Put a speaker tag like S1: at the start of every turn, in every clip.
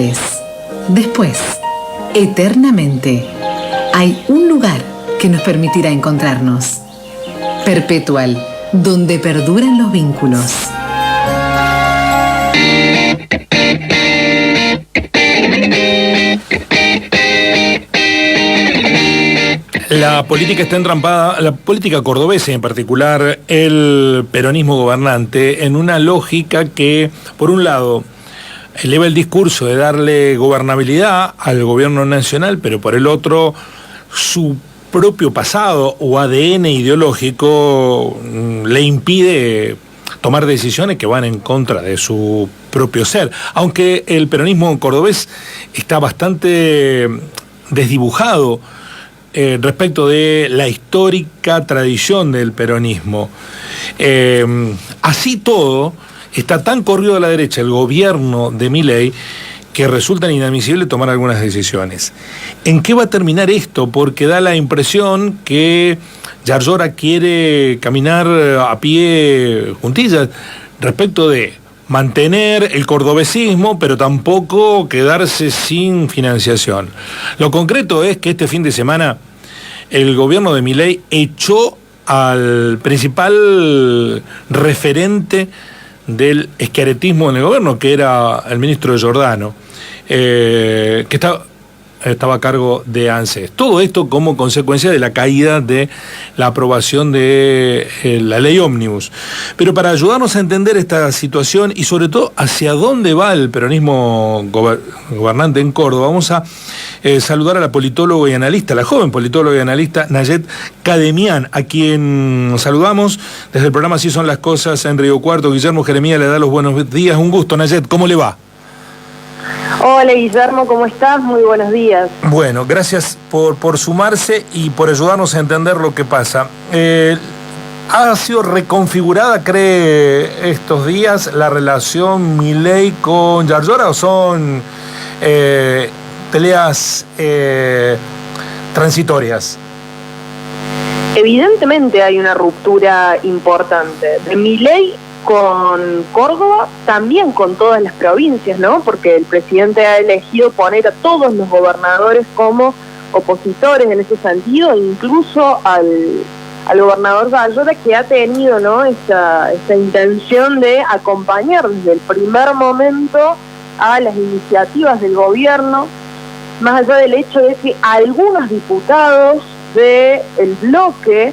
S1: antes, después, eternamente, hay un lugar que nos permitirá encontrarnos. Perpetual, donde perduran los vínculos.
S2: La política está entrampada, la política cordobesa en particular, el peronismo gobernante, en una lógica que, por un lado, eleva el discurso de darle gobernabilidad al gobierno nacional, pero por el otro, su propio pasado o ADN ideológico le impide tomar decisiones que van en contra de su propio ser. Aunque el peronismo cordobés está bastante desdibujado respecto de la histórica tradición del peronismo. Así todo, está tan corrido a la derecha el gobierno de Milei que resulta inadmisible tomar algunas decisiones. ¿En qué va a terminar esto? Porque da la impresión que Yarlora quiere caminar a pie juntillas respecto de mantener el cordobesismo, pero tampoco quedarse sin financiación. Lo concreto es que este fin de semana el gobierno de Milei echó al principal referente del eschiarettismo en el gobierno, que era el ministro Giordano, que estaba a cargo de ANSES. Todo esto como consecuencia de la caída de la aprobación de la ley ómnibus. Pero para ayudarnos a entender esta situación y sobre todo hacia dónde va el peronismo gobernante en Córdoba, vamos a saludar a la politóloga y analista, la joven politóloga y analista Nayet Kademian, a quien saludamos desde el programa Así son las cosas en Río Cuarto. Guillermo Jeremías le da los buenos días. Un gusto, Nayet, ¿cómo le va?
S3: Hola Guillermo, ¿cómo estás? Muy buenos días.
S2: Bueno, gracias por sumarse y por ayudarnos a entender lo que pasa. ¿Ha sido reconfigurada, cree, estos días la relación Milei con Yarlora o son peleas transitorias?
S3: Evidentemente hay una ruptura importante de Milei con Córdoba, también con todas las provincias, ¿no? Porque el presidente ha elegido poner a todos los gobernadores como opositores en ese sentido, incluso al gobernador Yarlora, que ha tenido, ¿no?, esta intención de acompañar desde el primer momento a las iniciativas del gobierno, más allá del hecho de que algunos diputados del bloque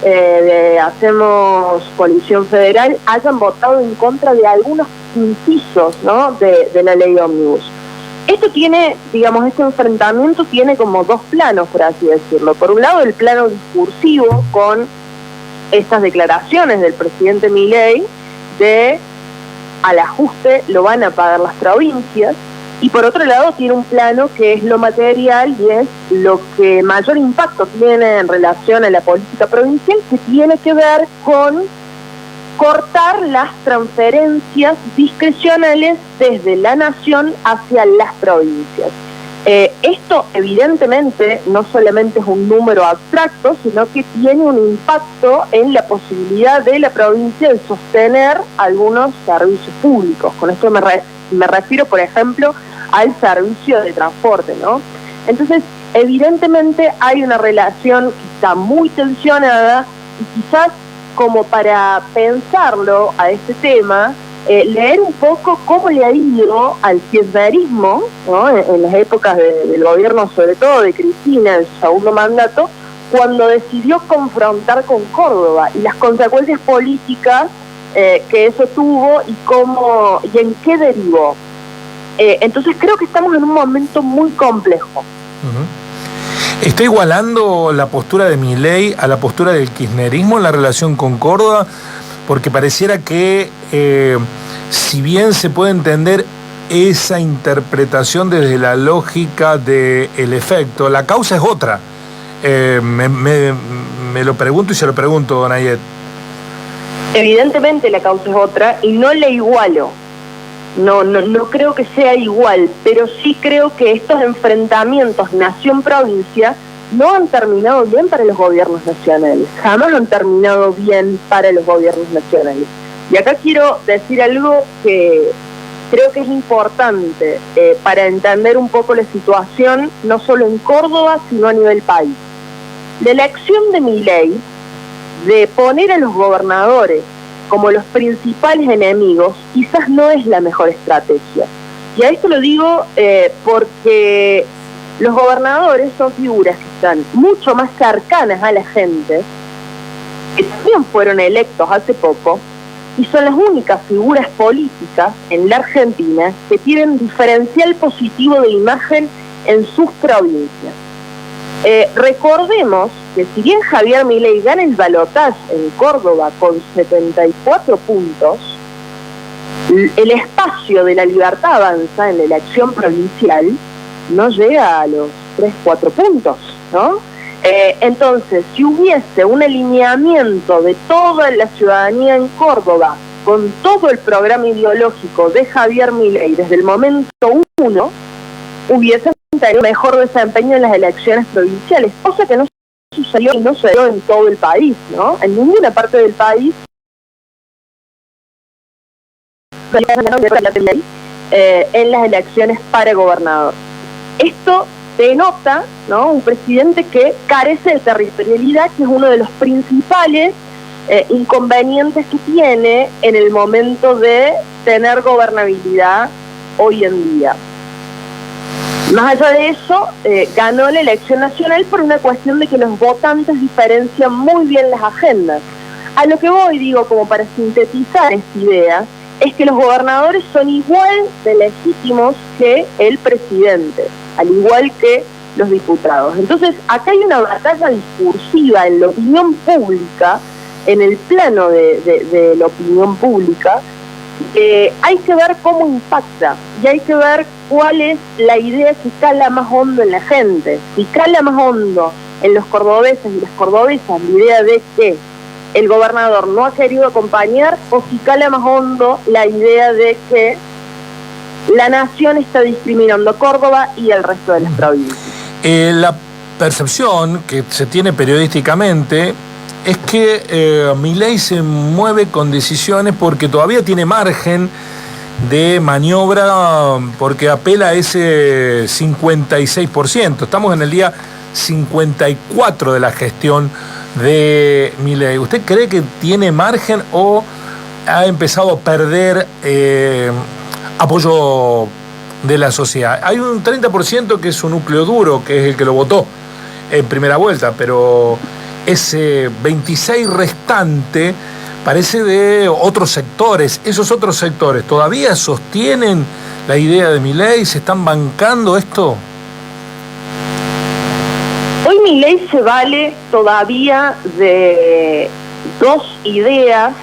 S3: de Hacemos Coalición Federal hayan votado en contra de algunos incisos, ¿no?, de la ley ómnibus. Esto tiene, digamos, este enfrentamiento tiene como dos planos, por así decirlo. Por un lado, el plano discursivo con estas declaraciones del presidente Milei de al ajuste lo van a pagar las provincias, y por otro lado tiene un plano que es lo material y es lo que mayor impacto tiene en relación a la política provincial, que tiene que ver con cortar las transferencias discrecionales desde la nación hacia las provincias. Esto evidentemente no solamente es un número abstracto, sino que tiene un impacto en la posibilidad de la provincia de sostener algunos servicios públicos. Con esto me refiero, por ejemplo, al servicio de transporte, ¿no? Entonces, evidentemente hay una relación que está muy tensionada y quizás como para pensarlo a este tema, leer un poco cómo le ha ido al kirchnerismo, ¿no?, en las épocas del gobierno, sobre todo de Cristina, en su segundo mandato, cuando decidió confrontar con Córdoba y las consecuencias políticas que eso tuvo y en qué derivó. Entonces creo que estamos en un momento muy complejo.
S2: Uh-huh. ¿Está igualando la postura de Milei a la postura del kirchnerismo en la relación con Córdoba? Porque pareciera que, si bien se puede entender esa interpretación desde la lógica del efecto, la causa es otra. Me lo pregunto y se lo pregunto, Nayet.
S3: Evidentemente la causa es otra y no le igualo. No creo que sea igual, pero sí creo que estos enfrentamientos nación-provincia no han terminado bien para los gobiernos nacionales. Jamás han terminado bien para los gobiernos nacionales. Y acá quiero decir algo que creo que es importante para entender un poco la situación, no solo en Córdoba, sino a nivel país. La elección de Milei, de poner a los gobernadores como los principales enemigos, quizás no es la mejor estrategia. Y a esto lo digo porque los gobernadores son figuras que están mucho más cercanas a la gente, que también fueron electos hace poco, y son las únicas figuras políticas en la Argentina que tienen diferencial positivo de imagen en sus provincias. Recordemos que si bien Javier Milei gana el balotaje en Córdoba con 74 puntos, el espacio de La Libertad Avanza en la elección provincial no llega a los 3-4 puntos, ¿no? Entonces, si hubiese un alineamiento de toda la ciudadanía en Córdoba con todo el programa ideológico de Javier Milei desde el momento 1, hubiese tenido mejor desempeño en las elecciones provinciales, cosa que no sucedió y no sucedió en todo el país, ¿no? En ninguna parte del país en las elecciones para gobernador. Esto denota, ¿no?, un presidente que carece de territorialidad, que es uno de los principales inconvenientes que tiene en el momento de tener gobernabilidad hoy en día. Más allá de eso, ganó la elección nacional por una cuestión de que los votantes diferencian muy bien las agendas. A lo que voy, digo, como para sintetizar esta idea, es que los gobernadores son igual de legítimos que el presidente, al igual que los diputados. Entonces, acá hay una batalla discursiva en la opinión pública, en el plano de la opinión pública. Hay que ver cómo impacta y hay que ver cuál es la idea que cala más hondo en la gente. Si cala más hondo en los cordobeses y las cordobesas la idea de que el gobernador no ha querido acompañar, o si cala más hondo la idea de que la nación está discriminando a Córdoba y al resto de las provincias.
S2: La percepción que se tiene periodísticamente es que Milei se mueve con decisiones porque todavía tiene margen de maniobra, porque apela a ese 56%. Estamos en el día 54 de la gestión de Milei. ¿Usted cree que tiene margen o ha empezado a perder apoyo de la sociedad? Hay un 30% que es un núcleo duro, que es el que lo votó en primera vuelta, pero ese 26% restante parece de otros sectores. Esos otros sectores todavía sostienen la idea de Milei, ¿se están bancando esto?
S3: Hoy Milei se vale todavía de dos ideas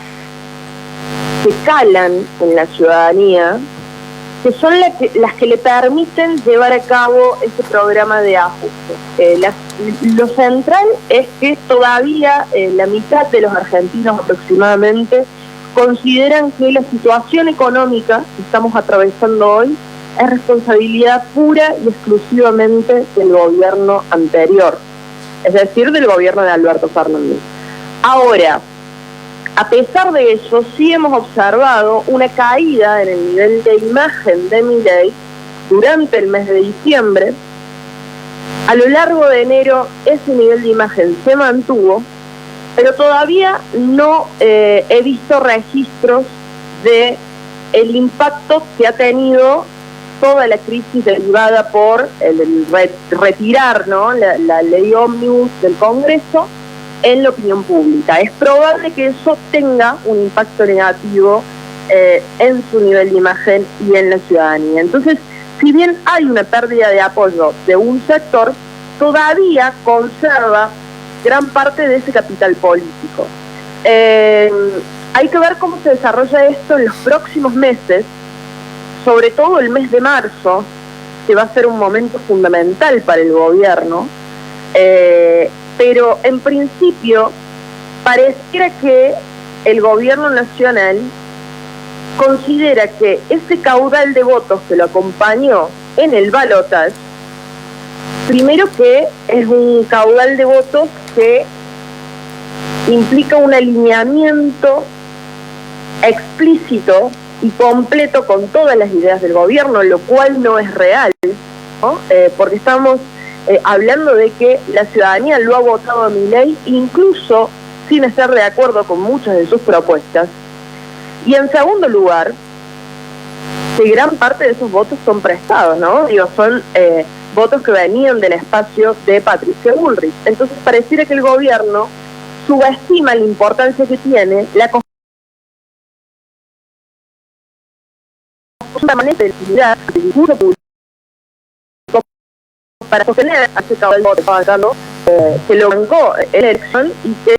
S3: que calan en la ciudadanía, que son las que le permiten llevar a cabo ese programa de ajuste. Lo central es que todavía la mitad de los argentinos aproximadamente consideran que la situación económica que estamos atravesando hoy es responsabilidad pura y exclusivamente del gobierno anterior, es decir, del gobierno de Alberto Fernández. Ahora, a pesar de eso, sí hemos observado una caída en el nivel de imagen de Milei durante el mes de diciembre. A lo largo de enero ese nivel de imagen se mantuvo, pero todavía no he visto registros de el impacto que ha tenido toda la crisis derivada por el retirar, ¿no?, la ley ómnibus del Congreso en la opinión pública. Es probable que eso tenga un impacto negativo en su nivel de imagen y en la ciudadanía. Entonces, si bien hay una pérdida de apoyo de un sector, todavía conserva gran parte de ese capital político. Hay que ver cómo se desarrolla esto en los próximos meses, sobre todo el mes de marzo, que va a ser un momento fundamental para el gobierno, pero en principio pareciera que el gobierno nacional considera que ese caudal de votos que lo acompañó en el balotaje, primero que es un caudal de votos que implica un alineamiento explícito y completo con todas las ideas del gobierno, lo cual no es real, ¿no? Porque estamos hablando de que la ciudadanía lo ha votado a Milei, incluso sin estar de acuerdo con muchas de sus propuestas. Y en segundo lugar, que gran parte de esos votos son prestados, ¿no? Digo, son votos que venían del espacio de Patricia Bullrich. Entonces pareciera que el gobierno subestima la importancia que tiene la permanente de utilidad del discurso público para sostener a ese cabo del voto que lo bancó en la elección y que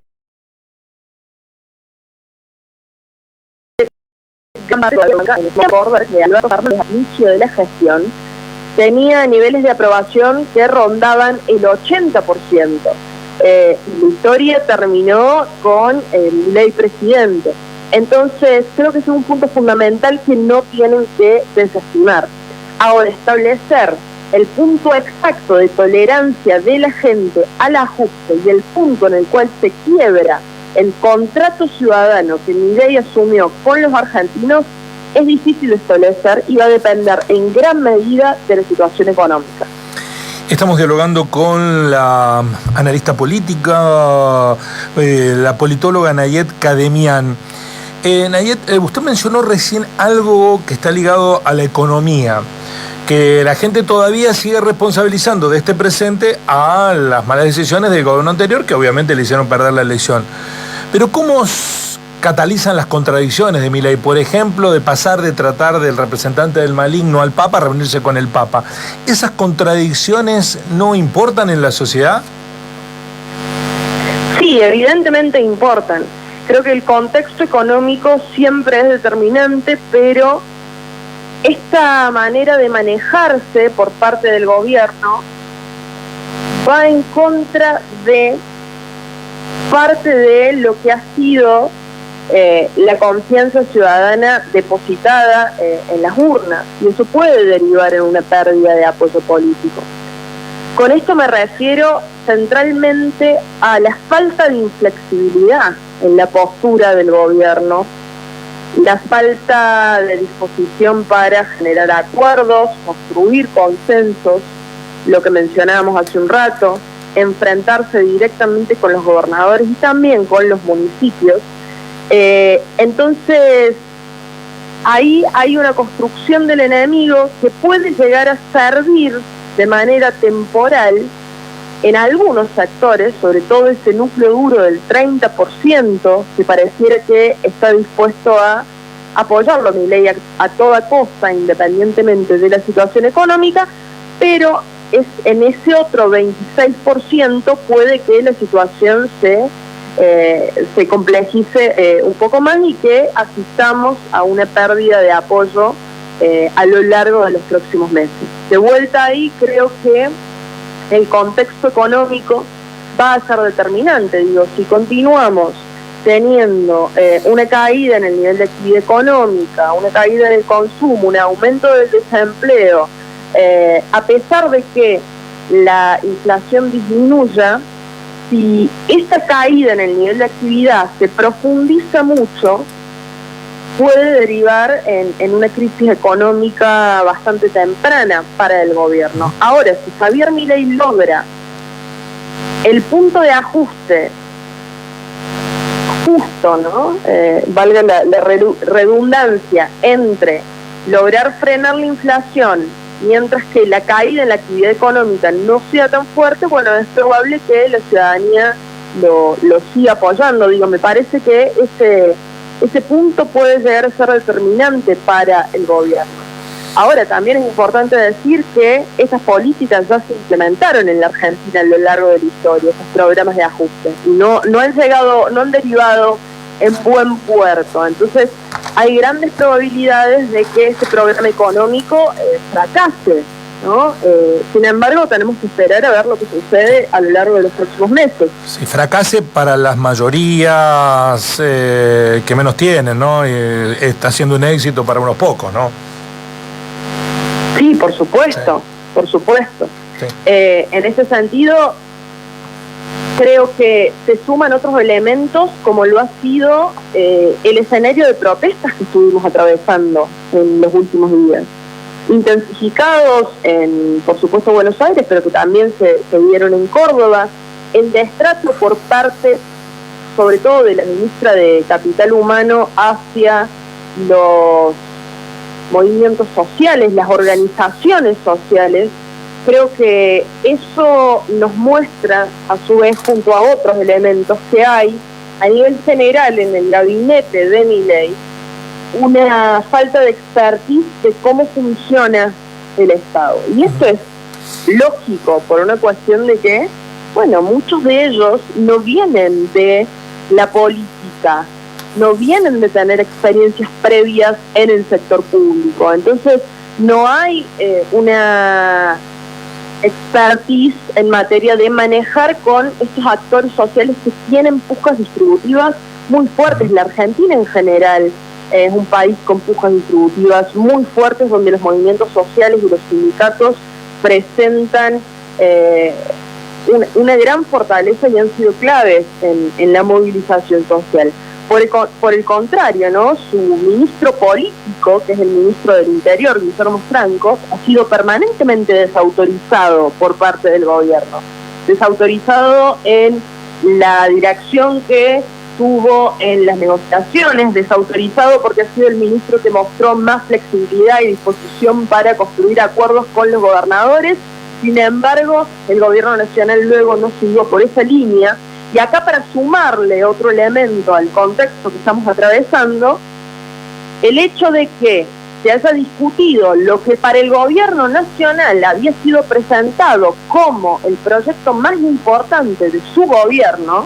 S3: recordar que Alberto Fernández al inicio de la gestión tenía niveles de aprobación que rondaban el 80%. La historia terminó con el ley presidente. Entonces, creo que es un punto fundamental que no tienen que desestimar. Ahora, establecer el punto exacto de tolerancia de la gente al ajuste y el punto en el cual se quiebra el contrato ciudadano que Milei asumió con los argentinos es difícil de establecer y va a depender en gran medida de la situación económica.
S2: Estamos dialogando con la analista política, la politóloga Nayet Kademian. Nayet, usted mencionó recién algo que está ligado a la economía, que la gente todavía sigue responsabilizando de este presente a las malas decisiones del gobierno anterior, que obviamente le hicieron perder la elección. Pero ¿cómo catalizan las contradicciones de Milei? Por ejemplo, de pasar de tratar del representante del maligno al Papa a reunirse con el Papa. ¿Esas contradicciones no importan en la sociedad?
S3: Sí, evidentemente importan. Creo que el contexto económico siempre es determinante, pero esta manera de manejarse por parte del gobierno va en contra de parte de lo que ha sido la confianza ciudadana depositada en las urnas, y eso puede derivar en una pérdida de apoyo político. Con esto me refiero centralmente a la falta de inflexibilidad en la postura del gobierno, la falta de disposición para generar acuerdos, construir consensos, lo que mencionábamos hace un rato, enfrentarse directamente con los gobernadores y también con los municipios. Entonces, ahí hay una construcción del enemigo que puede llegar a servir de manera temporal en algunos sectores, sobre todo ese núcleo duro del 30%, que pareciera que está dispuesto a apoyarlo a Milei a toda costa, independientemente de la situación económica, pero es en ese otro 26% puede que la situación se complejice un poco más y que asistamos a una pérdida de apoyo a lo largo de los próximos meses. De vuelta ahí, creo que el contexto económico va a ser determinante. Digo, si continuamos teniendo una caída en el nivel de actividad económica, una caída en el consumo, un aumento del desempleo, a pesar de que la inflación disminuya, si esta caída en el nivel de actividad se profundiza mucho, puede derivar en una crisis económica bastante temprana para el gobierno. Ahora, si Javier Milei logra el punto de ajuste justo, ¿no? Valga la redundancia, entre lograr frenar la inflación mientras que la caída en la actividad económica no sea tan fuerte, bueno, es probable que la ciudadanía lo siga apoyando. Digo, me parece que ese punto puede llegar a ser determinante para el gobierno. Ahora, también es importante decir que esas políticas ya se implementaron en la Argentina a lo largo de la historia, esos programas de ajuste, y no han derivado en buen puerto. Entonces, hay grandes probabilidades de que ese programa económico fracase, ¿no? Sin embargo, tenemos que esperar a ver lo que sucede a lo largo de los próximos meses.
S2: Si fracase para las mayorías que menos tienen, ¿no? Está siendo un éxito para unos pocos, ¿no?
S3: Sí, por supuesto,
S2: sí.
S3: Por supuesto.
S2: Sí.
S3: En ese sentido, Creo que se suman otros elementos, como lo ha sido el escenario de protestas que estuvimos atravesando en los últimos días, intensificados en, por supuesto, Buenos Aires, pero que también se vieron en Córdoba, el destrato por parte, sobre todo de la ministra de Capital Humano, hacia los movimientos sociales, las organizaciones sociales. Creo que eso nos muestra, a su vez, junto a otros elementos que hay a nivel general en el gabinete de Milei, una falta de expertise de cómo funciona el Estado. Y esto es lógico por una cuestión de que, bueno, muchos de ellos no vienen de la política, no vienen de tener experiencias previas en el sector público. Entonces, no hay una expertise en materia de manejar con estos actores sociales que tienen pujas distributivas muy fuertes. La Argentina en general es un país con pujas distributivas muy fuertes, donde los movimientos sociales y los sindicatos presentan una gran fortaleza y han sido claves en la movilización social. Por el contrario, ¿no? Su ministro político, que es el ministro del Interior, Guillermo Franco, ha sido permanentemente desautorizado por parte del gobierno. Desautorizado en la dirección que tuvo en las negociaciones, desautorizado porque ha sido el ministro que mostró más flexibilidad y disposición para construir acuerdos con los gobernadores. Sin embargo, el gobierno nacional luego no siguió por esa línea. Y acá, para sumarle otro elemento al contexto que estamos atravesando, el hecho de que se haya discutido lo que para el gobierno nacional había sido presentado como el proyecto más importante de su gobierno,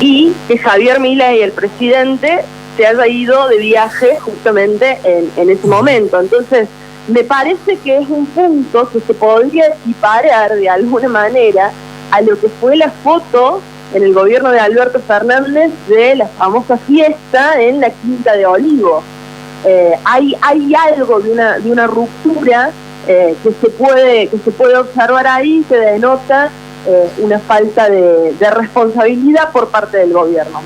S3: y que Javier Milei, el presidente, se haya ido de viaje justamente en ese momento. Entonces, me parece que es un punto que se podría equiparar de alguna manera a lo que fue la foto en el gobierno de Alberto Fernández de la famosa fiesta en la Quinta de Olivos. Hay algo de una ruptura que se puede observar ahí, que denota una falta de responsabilidad por parte del gobierno.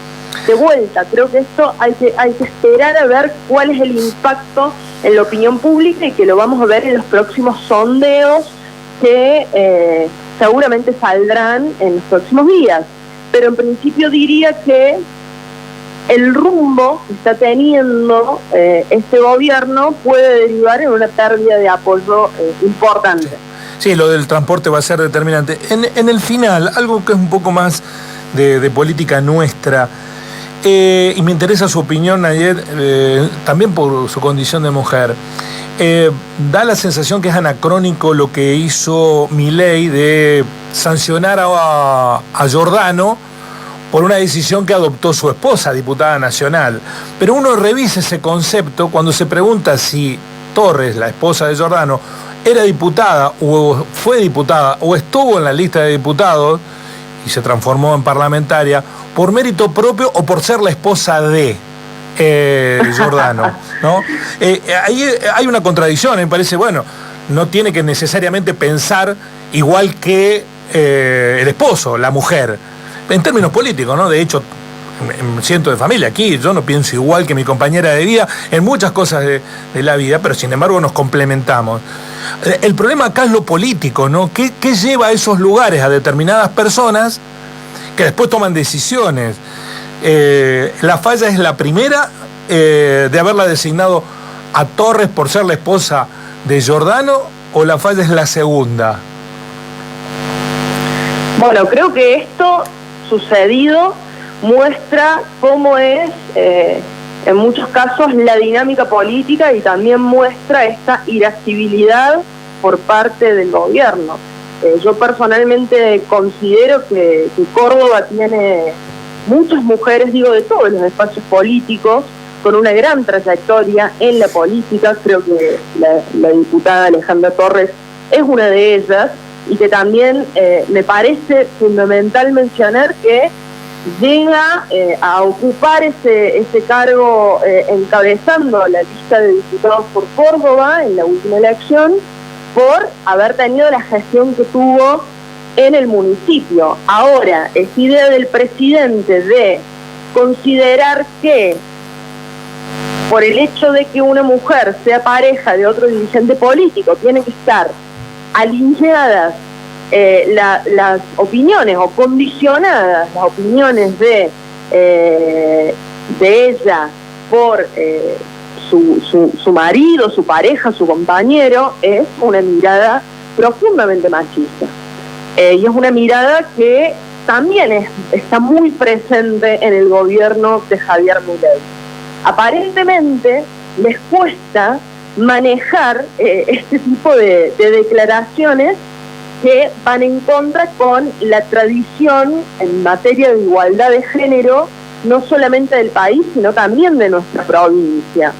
S3: De vuelta, creo que esto hay que esperar a ver cuál es el impacto en la opinión pública, y que lo vamos a ver en los próximos sondeos que seguramente saldrán en los próximos días. Pero en principio diría que el rumbo que está teniendo este gobierno puede derivar en una pérdida de apoyo importante.
S2: Sí, lo del transporte va a ser determinante. En el final, algo que es un poco más de política nuestra, y me interesa su opinión, Nayet, también por su condición de mujer. Da la sensación que es anacrónico lo que hizo Milei de sancionar a Giordano por una decisión que adoptó su esposa, diputada nacional. Pero uno revisa ese concepto cuando se pregunta si Torres, la esposa de Giordano, era diputada o fue diputada o estuvo en la lista de diputados y se transformó en parlamentaria por mérito propio o por ser la esposa de Giordano, ¿no? Ahí hay una contradicción, me parece. Bueno, no tiene que necesariamente pensar igual que el esposo, la mujer, en términos políticos, ¿no? De hecho, siento de familia aquí, yo no pienso igual que mi compañera de vida en muchas cosas de la vida, pero sin embargo nos complementamos. El problema acá es lo político, ¿no? ¿Qué lleva a esos lugares a determinadas personas que después toman decisiones? La falla es la primera, de haberla designado a Torres por ser la esposa de Giordano, o la falla es la segunda.
S3: Bueno, creo que esto sucedido muestra cómo es en muchos casos la dinámica política, y también muestra esta irascibilidad por parte del gobierno. Yo personalmente considero que Córdoba tiene muchas mujeres, digo, de todos los espacios políticos, con una gran trayectoria en la política. Creo que la diputada Alejandra Torres es una de ellas, y que también me parece fundamental mencionar que llega a ocupar ese cargo encabezando la lista de diputados por Córdoba en la última elección, por haber tenido la gestión que tuvo en el municipio. Ahora, esa idea del presidente de considerar que por el hecho de que una mujer sea pareja de otro dirigente político, tiene que estar alineadas las opiniones o condicionadas las opiniones de ella por su marido, su pareja, su compañero, es una mirada profundamente machista. Y es una mirada que también está muy presente en el gobierno de Javier Milei. Aparentemente les cuesta manejar este tipo de declaraciones que van en contra con la tradición en materia de igualdad de género, no solamente del país, sino también de nuestra provincia.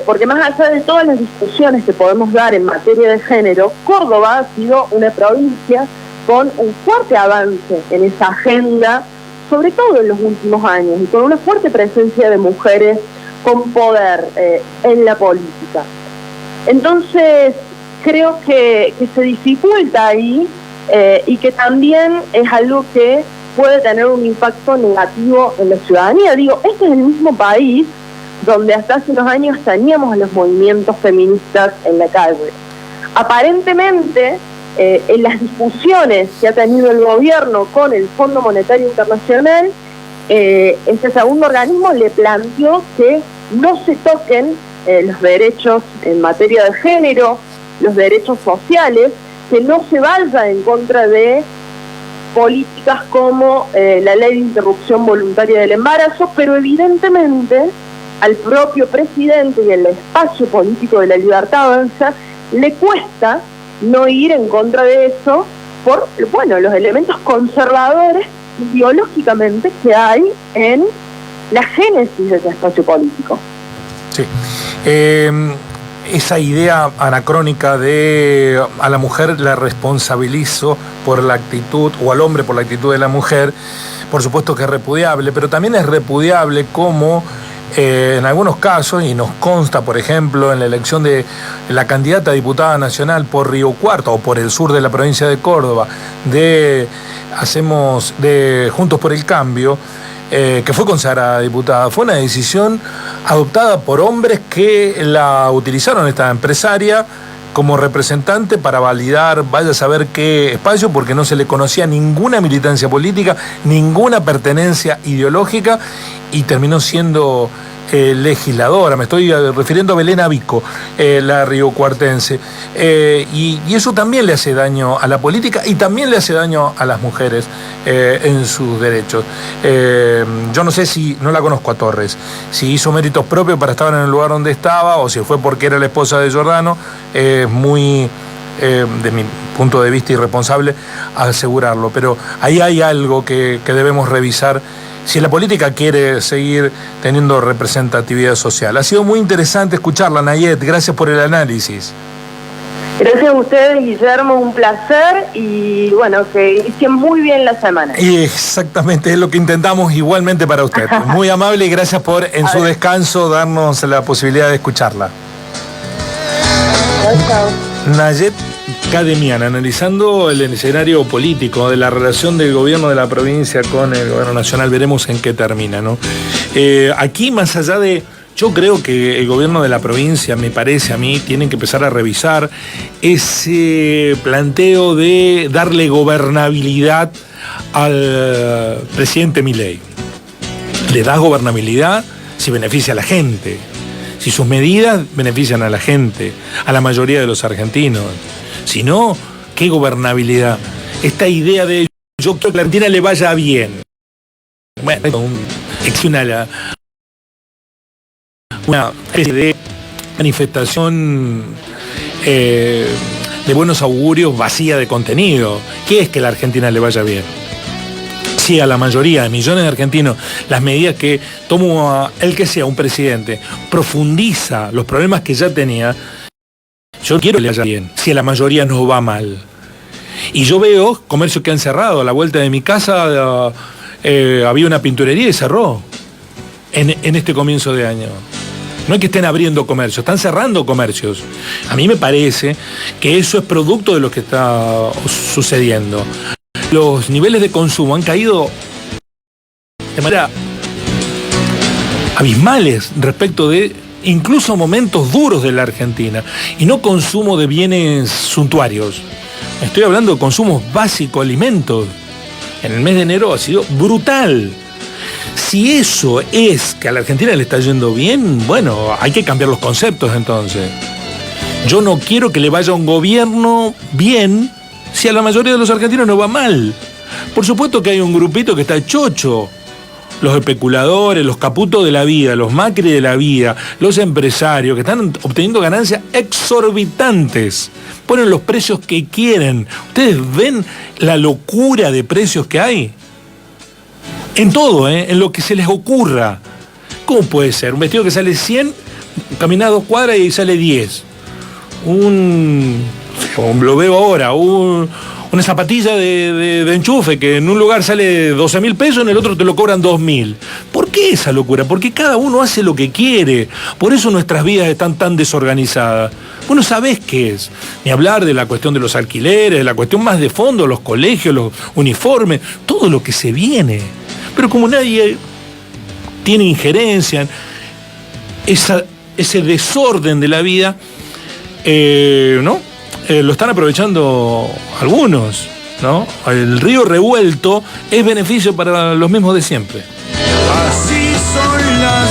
S3: Porque más allá de todas las discusiones que podemos dar en materia de género, Córdoba ha sido una provincia con un fuerte avance en esa agenda, sobre todo en los últimos años, y con una fuerte presencia de mujeres con poder en la política. Entonces, creo que se dificulta ahí y que también es algo que puede tener un impacto negativo en la ciudadanía. Digo, este es el mismo país donde hasta hace unos años teníamos los movimientos feministas en la calle. Aparentemente, en las discusiones que ha tenido el gobierno con el Fondo Monetario Internacional, este segundo organismo le planteó que no se toquen los derechos en materia de género, los derechos sociales, que no se vaya en contra de políticas como la ley de interrupción voluntaria del embarazo, pero evidentemente al propio presidente y al espacio político de La Libertad Avanza le cuesta no ir en contra de eso por, bueno, los elementos conservadores ideológicamente que hay en la génesis de ese espacio político.
S2: Sí. Esa idea anacrónica de a la mujer la responsabilizo por la actitud, o al hombre por la actitud de la mujer, por supuesto que es repudiable, pero también es repudiable como en algunos casos, y nos consta, por ejemplo, en la elección de la candidata a diputada nacional por Río Cuarto, o por el sur de la provincia de Córdoba, de Juntos por el Cambio, que fue consagrada diputada, fue una decisión adoptada por hombres que la utilizaron, esta empresaria, como representante para validar, vaya a saber qué espacio, porque no se le conocía ninguna militancia política, ninguna pertenencia ideológica, y terminó siendo legisladora. Me estoy refiriendo a Belén Abico, la riocuartense. Y eso también le hace daño a la política y también le hace daño a las mujeres en sus derechos. Yo no sé si, no la conozco a Torres, si hizo méritos propios para estar en el lugar donde estaba o si fue porque era la esposa de Giordano. Muy, de mi punto de vista, irresponsable asegurarlo, pero ahí hay algo que debemos revisar si la política quiere seguir teniendo representatividad social. Ha sido muy interesante escucharla, Nayet, gracias por el análisis.
S3: Gracias a ustedes, Guillermo, un placer, y bueno, que inicien muy bien la semana.
S2: Y exactamente, es lo que intentamos igualmente para usted. Muy amable y gracias por, en su descanso, darnos la posibilidad de escucharla.
S3: Chao.
S2: Nayet Kademian, analizando el escenario político de la relación del gobierno de la provincia con el gobierno nacional. Veremos en qué termina, ¿no? Aquí, más allá de... Yo creo que el gobierno de la provincia, me parece a mí, tiene que empezar a revisar ese planteo de darle gobernabilidad al presidente Milei. Le das gobernabilidad si beneficia a la gente, si sus medidas benefician a la gente, a la mayoría de los argentinos. Si no, ¿qué gobernabilidad? Esta idea de yo quiero que a la Argentina le vaya bien. Bueno, es una especie de manifestación de buenos augurios vacía de contenido. ¿Qué es que a la Argentina le vaya bien? Si a la mayoría de millones de argentinos las medidas que toma el que sea un presidente profundiza los problemas que ya tenía, yo quiero que le vaya bien, si a la mayoría nos va mal. Y yo veo comercios que han cerrado. A la vuelta de mi casa había una pinturería y cerró en este comienzo de año. No es que estén abriendo comercios, están cerrando comercios. A mí me parece que eso es producto de lo que está sucediendo. Los niveles de consumo han caído de manera abismales respecto de incluso momentos duros de la Argentina. Y no consumo de bienes suntuarios. Estoy hablando de consumos básicos, alimentos. En el mes de enero ha sido brutal. Si eso es que a la Argentina le está yendo bien, bueno, hay que cambiar los conceptos entonces. Yo no quiero que le vaya a un gobierno bien si a la mayoría de los argentinos no va mal. Por supuesto que hay un grupito que está chocho. Los especuladores, los caputos de la vida, los Macri de la vida, los empresarios que están obteniendo ganancias exorbitantes. Ponen los precios que quieren. ¿Ustedes ven la locura de precios que hay? En todo, en lo que se les ocurra. ¿Cómo puede ser? Un vestido que sale 100, camina 2 cuadras y sale 10. Lo veo ahora, una zapatilla de enchufe que en un lugar sale 12.000 pesos, en el otro te lo cobran 2.000. ¿Por qué esa locura? Porque cada uno hace lo que quiere. Por eso nuestras vidas están tan desorganizadas. Vos no sabés qué es. Ni hablar de la cuestión de los alquileres, de la cuestión más de fondo, los colegios, los uniformes, todo lo que se viene. Pero como nadie tiene injerencia en ese desorden de la vida, ¿no? Lo están aprovechando algunos, ¿no? El río revuelto es beneficio para los mismos de siempre.
S4: Así son las